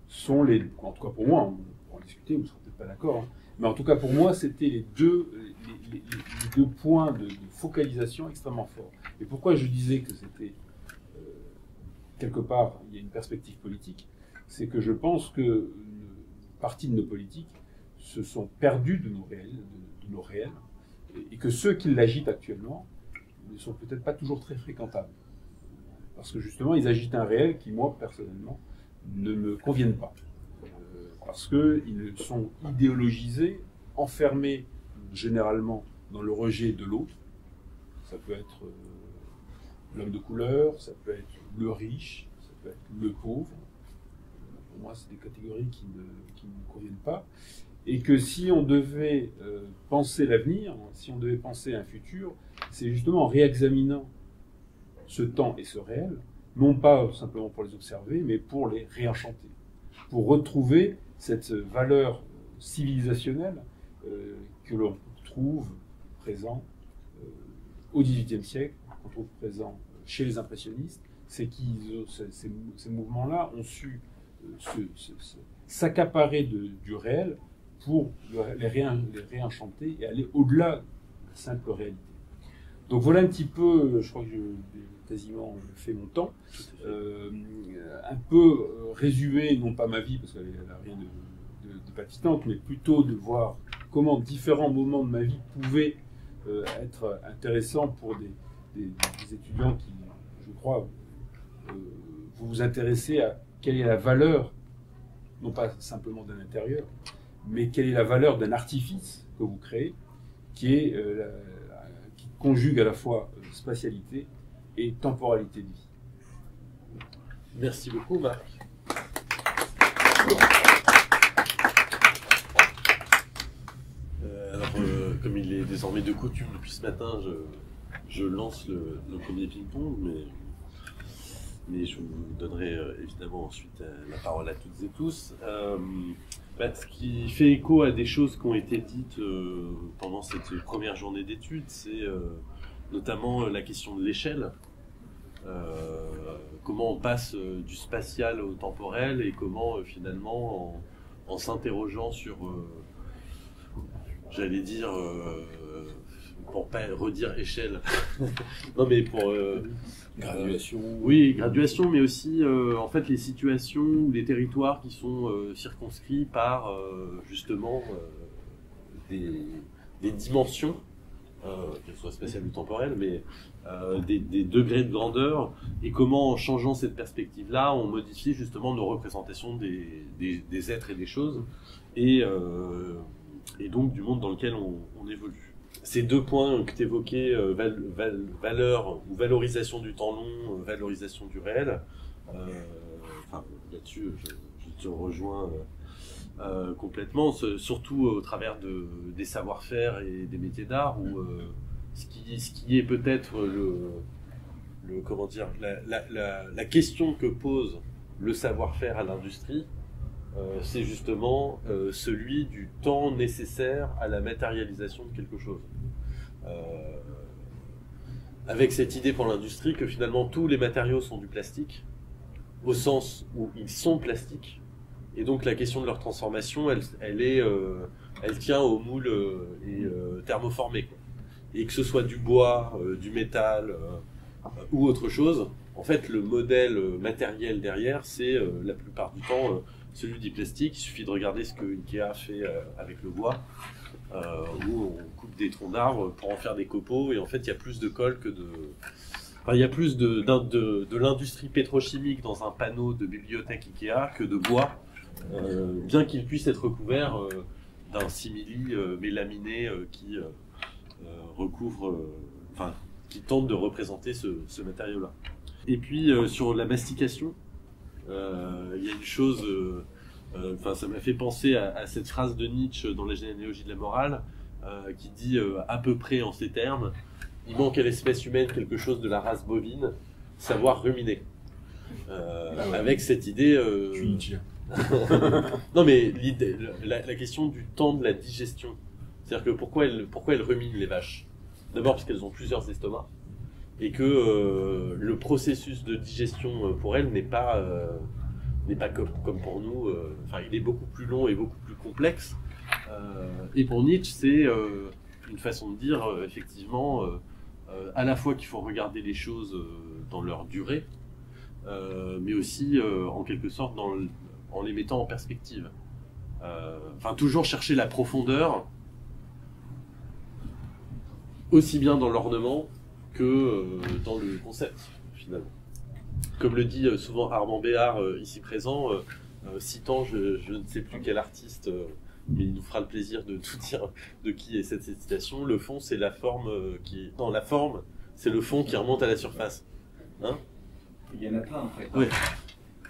sont en tout cas pour moi, on pourra en discuter, vous ne serez peut-être pas d'accord, hein, mais en tout cas pour moi, c'était les deux points de focalisation extrêmement forts. Et pourquoi je disais que c'était, quelque part, il y a une perspective politique, c'est que je pense que une partie de nos politiques se sont perdus de nos réels, et que ceux qui l'agitent actuellement ne sont peut-être pas toujours très fréquentables. Parce que justement, ils agitent un réel qui, moi, personnellement, ne me conviennent pas. Parce qu'ils sont idéologisés, enfermés généralement dans le rejet de l'autre. Ça peut être l'homme de couleur, ça peut être le riche, ça peut être le pauvre. Pour moi, c'est des catégories qui ne me conviennent pas. Et que si on devait penser l'avenir, si on devait penser un futur, c'est justement en réexaminant ce temps et ce réel, non pas simplement pour les observer, mais pour les réenchanter, pour retrouver cette valeur civilisationnelle que l'on trouve présent au XVIIIe siècle, qu'on trouve présent chez les impressionnistes. C'est ces mouvements-là ont su s'accaparer du réel pour les réenchanter et aller au-delà de la simple réalité. Donc voilà un petit peu, je crois que j'ai quasiment fait mon temps, un peu résumé, non pas ma vie, parce qu'elle n'a rien de palpitante, mais plutôt de voir comment différents moments de ma vie pouvaient être intéressants pour des étudiants qui, je crois, vous intéressez à quelle est la valeur, non pas simplement d'un intérieur, mais quelle est la valeur d'un artifice que vous créez, qui conjugue à la fois spatialité et temporalité de vie. Merci beaucoup, Marc. Comme il est désormais de coutume depuis ce matin, je lance le premier ping-pong, mais je vous donnerai évidemment ensuite la parole à toutes et tous. Ce qui fait écho à des choses qui ont été dites pendant cette première journée d'études, c'est notamment la question de l'échelle. Comment on passe du spatial au temporel et comment finalement, en s'interrogeant sur, j'allais dire, pour pas redire échelle, non mais pour... graduation. Oui, graduation, mais aussi en fait les situations ou les territoires qui sont circonscrits par justement des dimensions, qu'elles soient spatiales ou temporelles, mais des degrés de grandeur, et comment en changeant cette perspective-là, on modifie justement nos représentations des êtres et des choses, et donc du monde dans lequel on évolue. Ces deux points que tu évoquais, valeur ou valorisation du temps long, valorisation du réel, là-dessus je te rejoins complètement, surtout au travers des savoir-faire et des métiers d'art, où ce qui est peut-être comment dire, la question que pose le savoir-faire à l'industrie, c'est justement celui du temps nécessaire à la matérialisation de quelque chose. Avec cette idée pour l'industrie que finalement tous les matériaux sont du plastique, au sens où ils sont plastiques, et donc la question de leur transformation, elle tient au moule thermoformé, quoi. Et que ce soit du bois, du métal ou autre chose, en fait le modèle matériel derrière, c'est la plupart du temps celui du plastique. Il suffit de regarder ce que Ikea fait avec le bois, où on coupe des troncs d'arbres pour en faire des copeaux, et en fait il y a plus de colle que de... Enfin, il y a plus de l'industrie pétrochimique dans un panneau de bibliothèque Ikea que de bois, bien qu'il puisse être recouvert d'un simili mélaminé qui recouvre... qui tente de représenter ce matériau-là. Et puis sur la mastication, il y a une chose, ça m'a fait penser à cette phrase de Nietzsche dans la généalogie de la morale, qui dit à peu près en ces termes: il manque à l'espèce humaine quelque chose de la race bovine, savoir ruminer. Avec cette idée... non mais la question du temps de la digestion. C'est-à-dire que pourquoi elles ruminent, les vaches? D'abord parce qu'elles ont plusieurs estomacs, et que le processus de digestion pour elles n'est pas comme pour nous. Il est beaucoup plus long et beaucoup plus complexe. Et pour Nietzsche, c'est une façon de dire effectivement à la fois qu'il faut regarder les choses dans leur durée, mais aussi en quelque sorte en les mettant en perspective. Enfin, toujours chercher la profondeur, aussi bien dans l'ornement que dans le concept, finalement. Comme le dit souvent Armand Béard, ici présent, citant je ne sais plus quel artiste, mais il nous fera le plaisir de tout dire de qui est cette citation. Le fond, c'est la forme qui est... Non, la forme, c'est le fond qui remonte à la surface. Hein? Il y en a plein, en fait. Oui.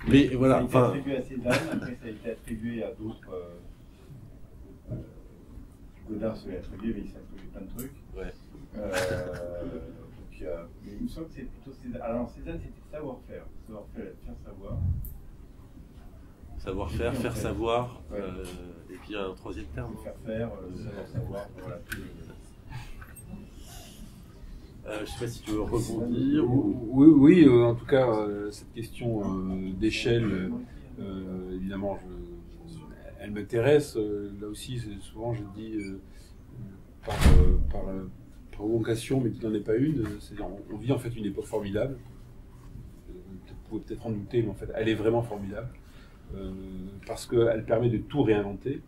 Mais voilà. Ça a été attribué à Cézanne, après ça a été attribué à d'autres... Godard se l'est attribué, mais il s'est attribué plein de trucs. Ouais. Mais il me semble que c'est plutôt Cézanne. Alors Cézanne, c'était savoir-faire. Savoir-faire, faire savoir. Savoir-faire, puis, faire fait, savoir, ouais. et puis il y a un troisième terme. Faire, savoir-savoir, voilà. Je ne sais pas si tu veux rebondir. Oui, en tout cas, cette question d'échelle, évidemment, elle m'intéresse. Là aussi, souvent, je dis par provocation, mais qu'il n'en est pas une. On vit en fait une époque formidable. Vous pouvez peut-être en douter, mais en fait, elle est vraiment formidable. Parce qu'elle permet de tout réinventer.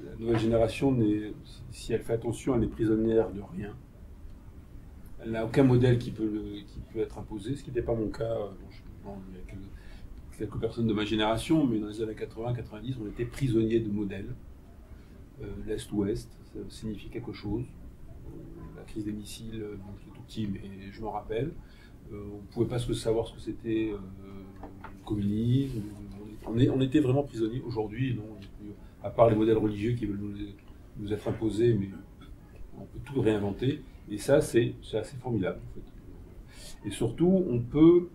La nouvelle génération, si elle fait attention, elle n'est prisonnière de rien. Elle n'a aucun modèle qui peut être imposé, ce qui n'était pas mon cas. Il y a quelques personnes de ma génération, mais dans les années 80-90, on était prisonniers de modèles. L'Est-Ouest, ça signifie quelque chose. La crise des missiles, bon, j'étais tout petit, mais je m'en rappelle. On ne pouvait pas savoir ce que c'était le communisme. On était vraiment prisonniers. Aujourd'hui, non, à part les modèles religieux qui veulent nous être imposés, mais on peut tout réinventer. Et ça, c'est assez formidable. En fait. Et surtout, on peut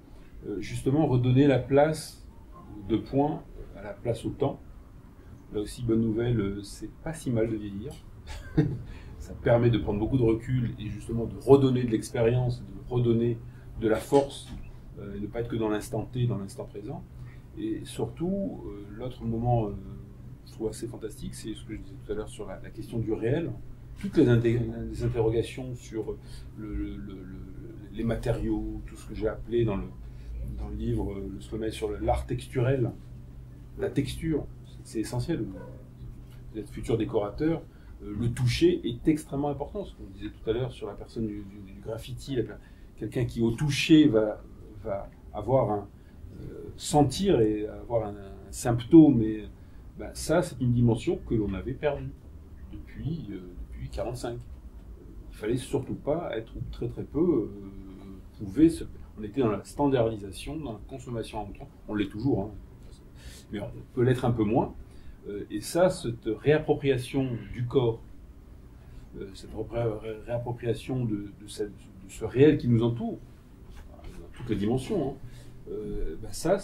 justement redonner la place de points à la place au temps. Là aussi, bonne nouvelle, c'est pas si mal de vieillir. Ça permet de prendre beaucoup de recul et justement de redonner de l'expérience, de redonner de la force, et de ne pas être que dans l'instant T, dans l'instant présent. Et surtout, l'autre moment, je trouve assez fantastique, c'est ce que je disais tout à l'heure sur la question du réel. Toutes les interrogations sur les matériaux, tout ce que j'ai appelé dans le livre, le sommet sur l'art texturel, la texture, c'est essentiel. Vous êtes futur décorateur, le toucher est extrêmement important. Ce qu'on disait tout à l'heure sur la personne du graffiti, quelqu'un qui au toucher va avoir sentir et avoir un symptôme, et ben, ça c'est une dimension que l'on avait perdue depuis 45. Il fallait surtout pas être très très peu. On était dans la standardisation, dans la consommation en temps. On l'est toujours, hein. Mais on peut l'être un peu moins. Et ça, cette réappropriation du corps, cette réappropriation de ce réel qui nous entoure, dans toutes les dimensions, hein, ben ça,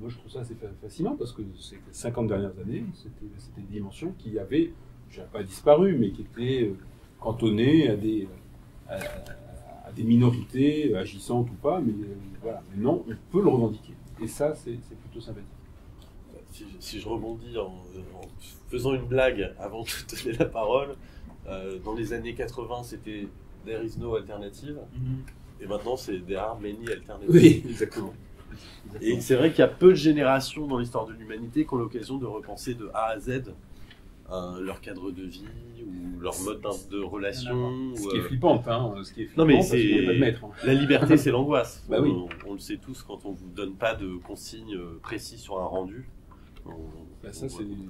moi je trouve ça assez fascinant parce que ces 50 dernières années, c'était des dimensions qui avaient, je dirais pas disparu, mais qui étaient cantonnées à des minorités, agissantes ou pas, mais voilà. Maintenant, on peut le revendiquer. Et ça, c'est plutôt sympathique. Si je rebondis en faisant une blague avant de te donner la parole, dans les années 80, c'était There is no alternative, et maintenant c'est There are many alternatives. Oui, exactement. Et c'est vrai qu'il y a peu de générations dans l'histoire de l'humanité qui ont l'occasion de repenser de A à Z leur cadre de vie ou leur mode de relation. Ce qui est flippant, hein. Ce qui est non, mais parce qu'il n'y a pas de maître. Hein. La liberté, c'est l'angoisse. Bah oui. On le sait tous, quand on vous donne pas de consignes précises sur un rendu. Ça, c'est une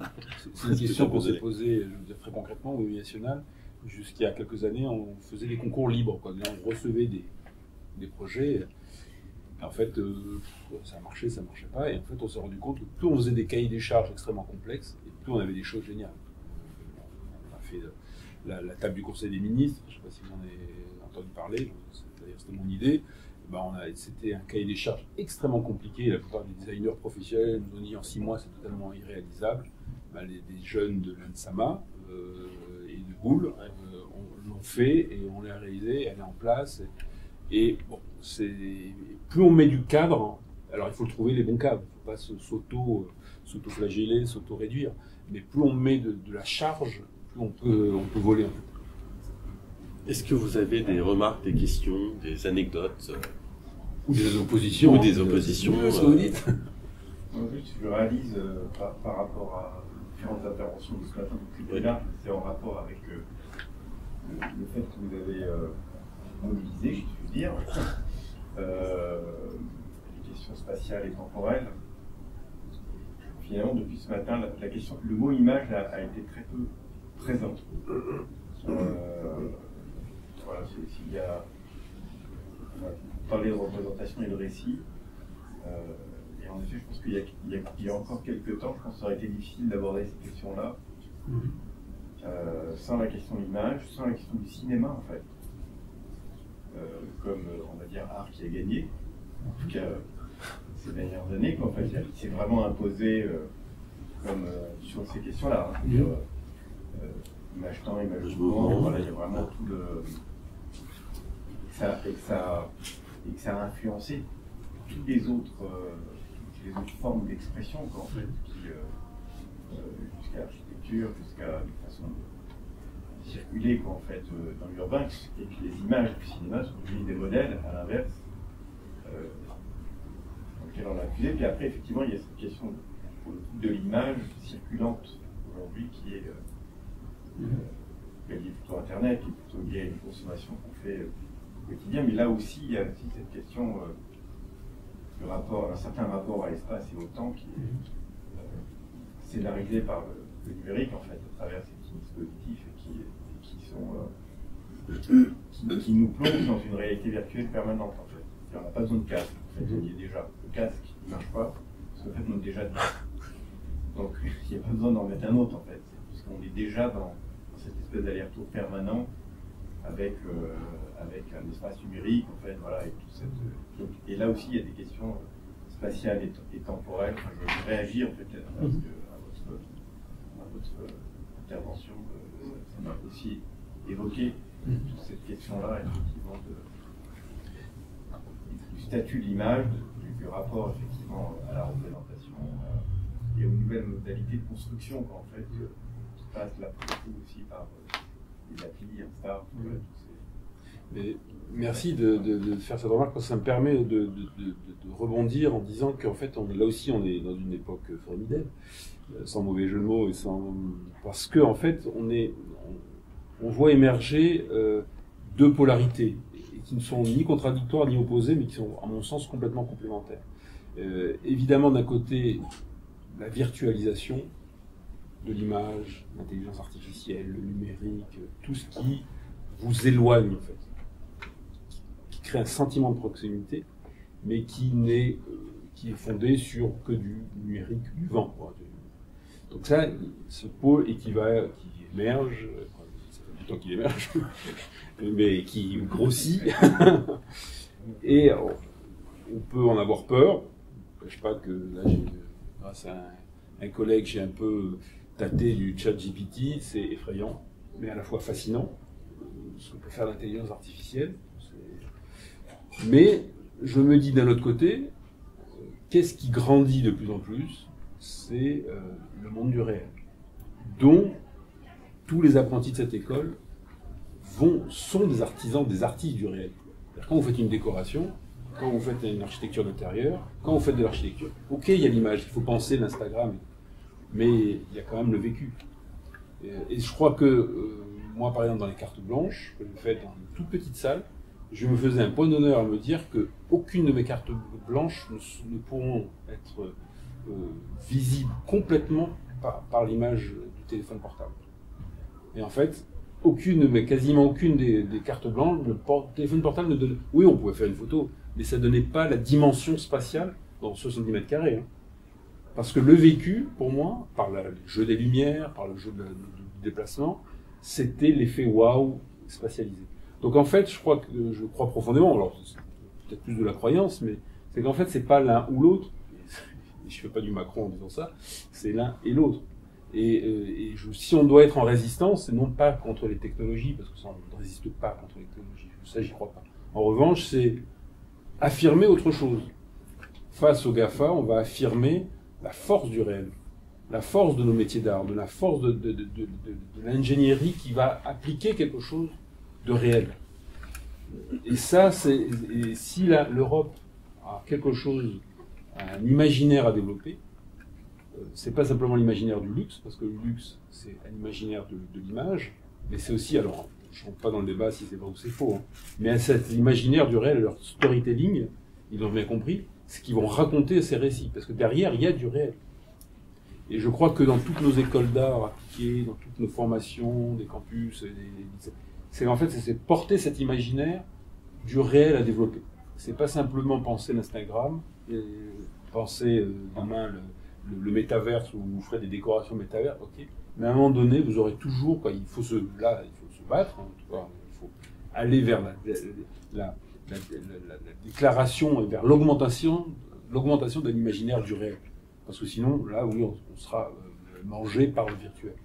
question qu'on s'est posée, je veux dire, très concrètement au Niveau national. Jusqu'il y a quelques années, on faisait des concours libres, quoi. On recevait des projets. En fait, ça marchait, ça marchait pas. Et en fait, on s'est rendu compte que plus on faisait des cahiers des charges extrêmement complexes, et plus on avait des choses géniales. On a fait la table du Conseil des ministres, je ne sais pas si vous en avez entendu parler, c'était mon idée. C'était un cahier des charges extrêmement compliqué. La plupart des designers professionnels nous ont dit en 6 mois, c'est totalement irréalisable. Des jeunes de l'ANSAMA et de Boulle l'ont fait et on l'a réalisé, elle est en place. Et bon, plus on met du cadre, alors il faut trouver les bons cadres, il ne faut pas s'auto-flageller, s'auto-réduire, mais plus on met de la charge, plus on peut voler un peu. Est-ce que vous avez des remarques, des questions, des anecdotes ou des oppositions. Ou des oppositions. Moi, juste, je réalise par rapport à différentes interventions de ce matin, c'est en rapport avec le fait que vous avez mobilisé, je puis dire, les questions spatiales et temporelles. Finalement, depuis ce matin, la question, le mot image a été très peu présent. Voilà, s'il y a parler de représentation et de récit. Et en effet, je pense qu'il y a encore quelques temps, je pense que ça aurait été difficile d'aborder cette question-là, sans la question de l'image, sans la question du cinéma, en fait. Comme, on va dire, art qui a gagné, en tout cas ces dernières années, qu'en fait, il s'est vraiment imposé comme sur ces questions-là. Hein, image temps, image mouvement, voilà, il y a vraiment tout le... Et que ça a influencé toutes les autres formes d'expression, en fait, jusqu'à l'architecture, jusqu'à une façon de circuler, en fait, dans l'urbain. Et puis les images du cinéma sont devenues des modèles, à l'inverse, dans lesquels on a appuyé. Puis après, effectivement, il y a cette question de l'image circulante aujourd'hui qui est liée plutôt à Internet, qui est plutôt liée à une consommation qu'on fait au quotidien. Mais là aussi, il y a aussi cette question un certain rapport à l'espace et au temps qui est scénarisé par le numérique, en fait, à travers ces petits dispositifs qui nous plongent dans une réalité virtuelle permanente, en fait. On n'a pas besoin de casque, en fait, on y est déjà. Le casque ne marche pas, parce qu'en fait, on est déjà dedans. Donc, il n'y a pas besoin d'en mettre un autre, en fait, puisqu'on est déjà dans cette espèce d'aller-retour permanent avec un espace numérique, en fait, voilà, et toute cette... Et là aussi, il y a des questions spatiales et temporelles. Enfin, je vais réagir, en fait, à votre intervention. Ça m'a aussi évoqué toute cette question-là, effectivement, du statut de l'image, du rapport, effectivement, à la représentation et aux nouvelles modalités de construction, en fait, qui passent là, pour le coup, aussi par les applis, Insta, voilà, tous ces... Mais merci de faire cette remarque, parce que ça me permet de rebondir en disant qu'en fait, là aussi, on est dans une époque formidable, sans mauvais jeu de mots, parce que en fait, on voit émerger deux polarités, qui ne sont ni contradictoires ni opposées, mais qui sont, à mon sens, complètement complémentaires. Évidemment, d'un côté, la virtualisation de l'image, l'intelligence artificielle, le numérique, tout ce qui vous éloigne, en fait, qui crée un sentiment de proximité, mais qui est fondé sur que du numérique, du vent, quoi. Donc ça, ce pôle qui émerge, ça fait du temps qu'il émerge, mais qui grossit, et on peut en avoir peur. Je ne cache pas que là, grâce à un collègue, j'ai un peu tâté du chat GPT, c'est effrayant, mais à la fois fascinant, ce que peut faire l'intelligence artificielle. Mais je me dis d'un autre côté, qu'est-ce qui grandit de plus en plus? C'est le monde du réel, dont tous les apprentis de cette école sont des artisans, des artistes du réel. Quand vous faites une décoration, quand vous faites une architecture d'intérieur, quand vous faites de l'architecture, ok, il y a l'image, il faut penser l'Instagram, mais il y a quand même le vécu. Et je crois que moi, par exemple, dans les cartes blanches, que je fais dans une toute petite salle, je me faisais un point d'honneur à me dire qu'aucune de mes cartes blanches ne pourront être visibles complètement par l'image du téléphone portable. Et en fait, quasiment aucune des cartes blanches, le téléphone portable ne donnait... Oui, on pouvait faire une photo, mais ça ne donnait pas la dimension spatiale dans 70 mètres carrés. Hein. Parce que le vécu, pour moi, par le jeu des lumières, par le jeu du déplacement, c'était l'effet waouh spatialisé. Donc en fait, je crois profondément, alors c'est peut-être plus de la croyance, mais c'est qu'en fait, c'est pas l'un ou l'autre. Je fais pas du Macron en disant ça, c'est l'un et l'autre. Si on doit être en résistance, c'est non pas contre les technologies, parce que ça, on ne résiste pas contre les technologies, ça, j'y crois pas. En revanche, c'est affirmer autre chose. Face aux GAFA, on va affirmer la force du réel, la force de nos métiers d'art, de la force de l'ingénierie qui va appliquer quelque chose de réel. Et ça, si l'Europe a quelque chose un imaginaire à développer. C'est pas simplement l'imaginaire du luxe, parce que le luxe, c'est un imaginaire de l'image, mais c'est aussi, alors, je ne rentre pas dans le débat si c'est vrai ou c'est faux, hein, mais cet imaginaire du réel, leur storytelling, ils ont bien compris, ce qu'ils vont raconter ces récits, parce que derrière, il y a du réel. Et je crois que dans toutes nos écoles d'art appliquées, dans toutes nos formations, des campus, c'est en fait, c'est porter cet imaginaire du réel à développer. C'est pas simplement penser l'Instagram, penser demain le métaverse où vous ferez des décorations métaverse, ok. Mais à un moment donné, vous aurez toujours, quoi, il faut se battre, hein, en tout cas, il faut aller vers la déclaration et vers l'augmentation de l'imaginaire du réel. Parce que sinon, là, oui, on sera mangé par le virtuel.